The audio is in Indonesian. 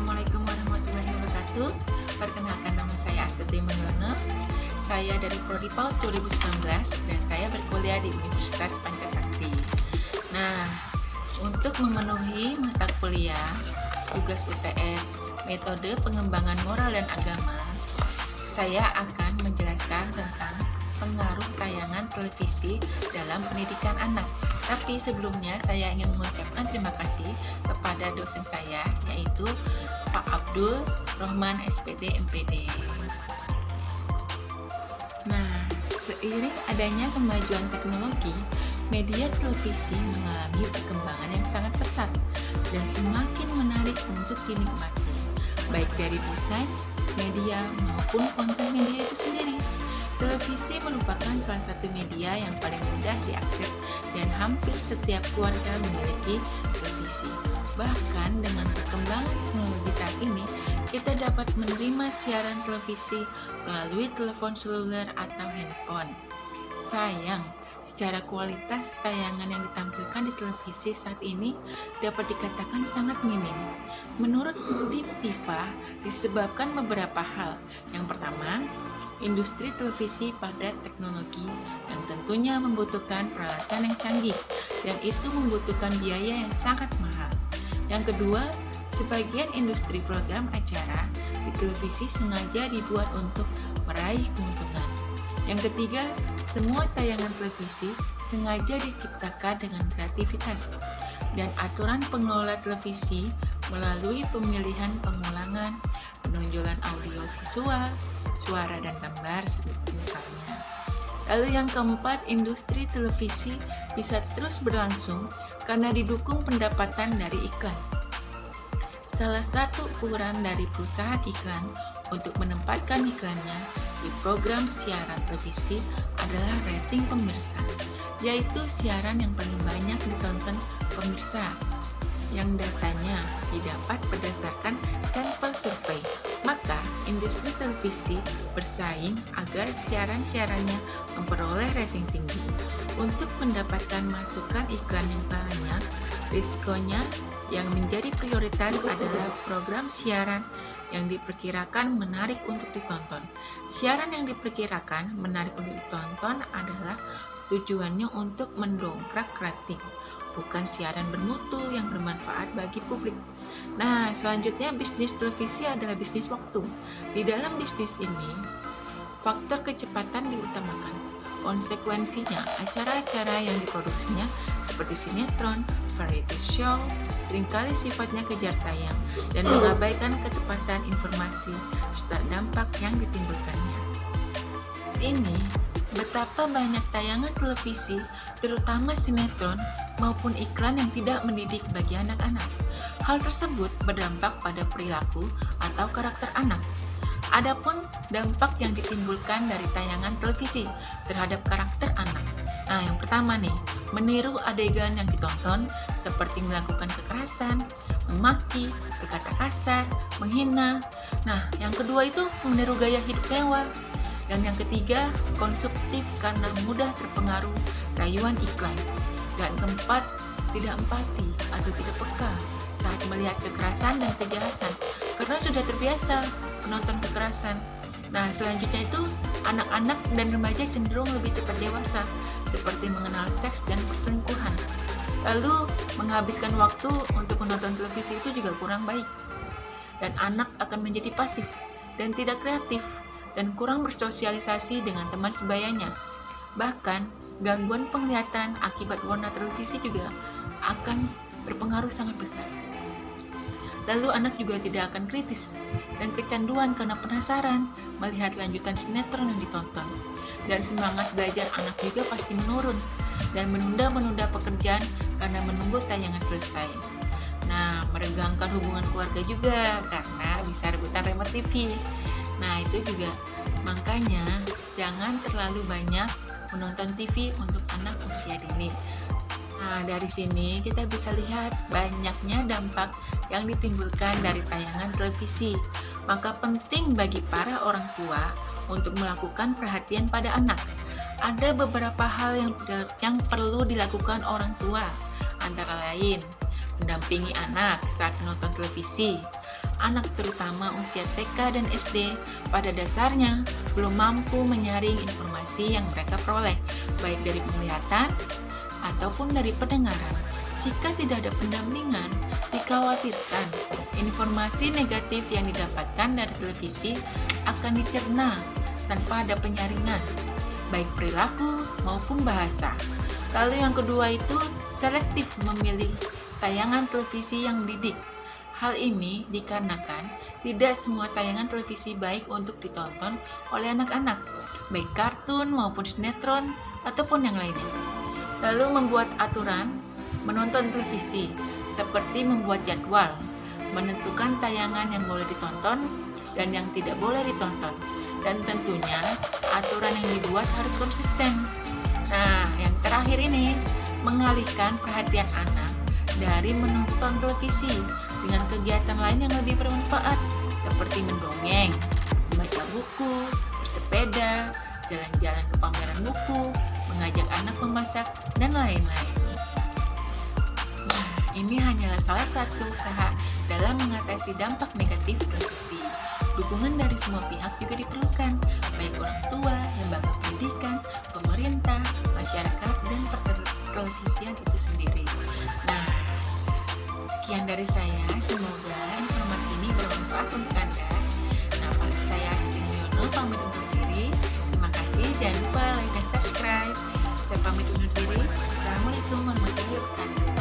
Assalamualaikum warahmatullahi wabarakatuh. Perkenalkan, nama saya Astuti Mulyono. Saya dari Prodi PAUD 2019 dan saya berkuliah di Universitas Pancasakti. Nah, untuk memenuhi mata kuliah tugas UTS metode pengembangan moral dan agama, saya akan menjelaskan tentang pengaruh tayangan televisi dalam pendidikan anak. Tapi sebelumnya saya ingin mengucapkan terima kasih kepada dosen saya, yaitu Pak Abdul Rahman SPD MPD. Nah, seiring adanya kemajuan teknologi, media televisi mengalami perkembangan yang sangat pesat dan semakin menarik untuk dinikmati, baik dari desain, media, maupun konten media itu sendiri. Televisi merupakan salah satu media yang paling mudah diakses dan hampir setiap keluarga memiliki televisi. Bahkan dengan perkembangan teknologi saat ini, kita dapat menerima siaran televisi melalui telepon seluler atau handphone. Sayang, secara kualitas tayangan yang ditampilkan di televisi saat ini dapat dikatakan sangat minim. Menurut tim TIFA, disebabkan beberapa hal. Yang pertama, industri televisi pada teknologi yang tentunya membutuhkan peralatan yang canggih dan itu membutuhkan biaya yang sangat mahal. Yang kedua, sebagian industri program acara di televisi sengaja dibuat untuk meraih keuntungan. Yang ketiga, semua tayangan televisi sengaja diciptakan dengan kreativitas dan aturan pengelola televisi melalui pemilihan pengulangan, penonjolan audio visual, suara dan gambar misalnya. Lalu yang keempat, industri televisi bisa terus berlangsung karena didukung pendapatan dari iklan. Salah satu ukuran dari perusahaan iklan untuk menempatkan iklannya di program siaran televisi adalah rating pemirsa, yaitu siaran yang paling banyak ditonton pemirsa, yang datanya didapat berdasarkan sampel survei. Maka, industri televisi bersaing agar siaran-siarannya memperoleh rating tinggi. Untuk mendapatkan masukan iklan yang banyak, risikonya yang menjadi prioritas adalah program siaran yang diperkirakan menarik untuk ditonton. Siaran yang diperkirakan menarik untuk ditonton adalah tujuannya untuk mendongkrak rating, bukan siaran bermutu yang bermanfaat bagi publik. Nah, selanjutnya bisnis televisi adalah bisnis waktu. Di dalam bisnis ini, faktor kecepatan diutamakan. Konsekuensinya, acara-acara yang diproduksinya seperti sinetron, variety show, seringkali sifatnya kejar tayang dan mengabaikan ketepatan informasi serta dampak yang ditimbulkannya. Ini betapa banyak tayangan televisi, terutama sinetron maupun iklan yang tidak mendidik bagi anak-anak. Hal tersebut berdampak pada perilaku atau karakter anak. Adapun dampak yang ditimbulkan dari tayangan televisi terhadap karakter anak. Nah, yang pertama nih, meniru adegan yang ditonton seperti melakukan kekerasan, memaki, berkata kasar, menghina. Nah, yang kedua itu meniru gaya hidup mewah. Dan yang ketiga, konsumtif karena mudah terpengaruh rayuan iklan. Dan keempat, tidak empati atau tidak peka saat melihat kekerasan dan kejahatan karena sudah terbiasa menonton kekerasan. Nah, selanjutnya itu anak-anak dan remaja cenderung lebih cepat dewasa seperti mengenal seks dan perselingkuhan. Lalu menghabiskan waktu untuk menonton televisi itu juga kurang baik. Dan anak akan menjadi pasif dan tidak kreatif dan kurang bersosialisasi dengan teman sebayanya. Bahkan gangguan penglihatan akibat warna televisi juga akan berpengaruh sangat besar. Lalu anak juga tidak akan kritis dan kecanduan karena penasaran melihat lanjutan sinetron yang ditonton. Dan semangat belajar anak juga pasti menurun dan menunda-menunda pekerjaan karena menunggu tayangan selesai. Nah, meregangkan hubungan keluarga juga karena bisa rebutan remote TV. Nah, itu juga makanya jangan terlalu banyak menonton TV untuk anak usia dini. Nah, dari sini kita bisa lihat banyaknya dampak yang ditimbulkan dari tayangan televisi. Maka penting bagi para orang tua untuk melakukan perhatian pada anak. Ada beberapa hal yang perlu dilakukan orang tua, antara lain mendampingi anak saat menonton televisi, anak terutama usia TK dan SD pada dasarnya belum mampu menyaring informasi yang mereka peroleh, baik dari penglihatan ataupun dari pendengaran. Jika tidak ada pendampingan, dikhawatirkan informasi negatif yang didapatkan dari televisi akan dicerna tanpa ada penyaringan, baik perilaku maupun bahasa. Lalu yang kedua itu selektif memilih tayangan televisi yang mendidik. Hal ini dikarenakan tidak semua tayangan televisi baik untuk ditonton oleh anak-anak, baik kartun maupun sinetron ataupun yang lainnya. Lalu membuat aturan menonton televisi, seperti membuat jadwal, menentukan tayangan yang boleh ditonton dan yang tidak boleh ditonton. Dan tentunya aturan yang dibuat harus konsisten. Nah, yang terakhir ini, mengalihkan perhatian anak dari menonton televisi dengan kegiatan lain yang lebih bermanfaat, seperti mendongeng, membaca buku, bersepeda, jalan-jalan ke pameran buku, mengajak anak memasak, dan lain-lain. Nah, ini hanyalah salah satu usaha dalam mengatasi dampak negatif televisi. Dukungan dari semua pihak juga diperlukan, baik orang tua, lembaga pendidikan, pemerintah, masyarakat, dan pertelevisian itu sendiri. Nah, sekian dari saya, semoga informasi ini bermanfaat untuk Anda. Nah, saya Astri Mulyono pamit undur diri. Terima kasih, jangan lupa like dan subscribe. Saya pamit undur diri. Assalamualaikum warahmatullahi wabarakatuh.